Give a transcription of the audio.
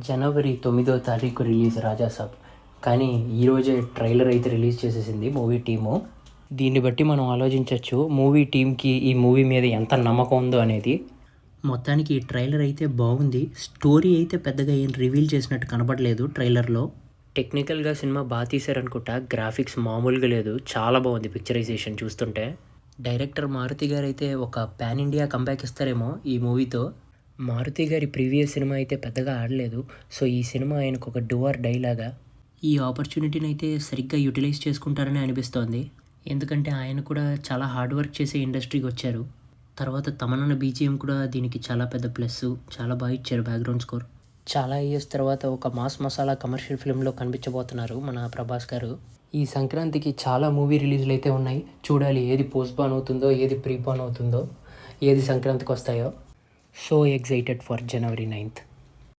జనవరి 9వ తారీఖు రిలీజ్ 'రాజాసాబ్'. కానీ ఈరోజే ట్రైలర్ అయితే రిలీజ్ చేసేసింది మూవీ టీము. దీన్ని బట్టి మనం ఆలోచించవచ్చు మూవీ టీమ్‌కి ఈ మూవీ మీద ఎంత నమ్మకం ఉందో అనేది. మొత్తానికి ఈ ట్రైలర్ అయితే బాగుంది. స్టోరీ అయితే పెద్దగా ఏం రివీల్ చేసినట్టు కనపడలేదు ట్రైలర్‌లో. టెక్నికల్‌గా సినిమా తీశారనుకుంటా. గ్రాఫిక్స్ మామూలుగా లేదు. చాలా బాగుంది పిక్చరైజేషన్ చూస్తుంటే. డైరెక్టర్ మారుతి గారైతే ఒక పాన్ ఇండియా కంబ్యాక్ ఇస్తారేమో ఈ మూవీతో. మారుతి గారి ప్రీవియస్ సినిమా అయితే పెద్దగా ఆడలేదు. సో ఈ సినిమా ఆయనకు ఒక డూ ఆర్ డై లాగా. ఈ ఆపర్చునిటీని అయితే సరిగ్గా యూటిలైజ్ చేసుకుంటారని అనిపిస్తోంది. ఎందుకంటే ఆయన కూడా చాలా హార్డ్ వర్క్ చేసే ఇండస్ట్రీకి వచ్చారు. తర్వాత తమన్నా బీజిఎం కూడా దీనికి చాలా పెద్ద ప్లస్. చాలా బాగా ఇచ్చారు బ్యాక్గ్రౌండ్ స్కోర్. చాలా ఇయర్స్ తర్వాత ఒక మాస్ మసాలా కమర్షియల్ ఫిల్మ్లో కనిపించబోతున్నారు మన ప్రభాస్ గారు. ఈ సంక్రాంతికి చాలా మూవీ రిలీజ్లు అయితే ఉన్నాయి. చూడాలి ఏది పోస్ట్‌పోన్ అవుతుందో, ఏది ప్రీపోన్ అవుతుందో, ఏది సంక్రాంతికి వస్తాయో. So excited for January 9th.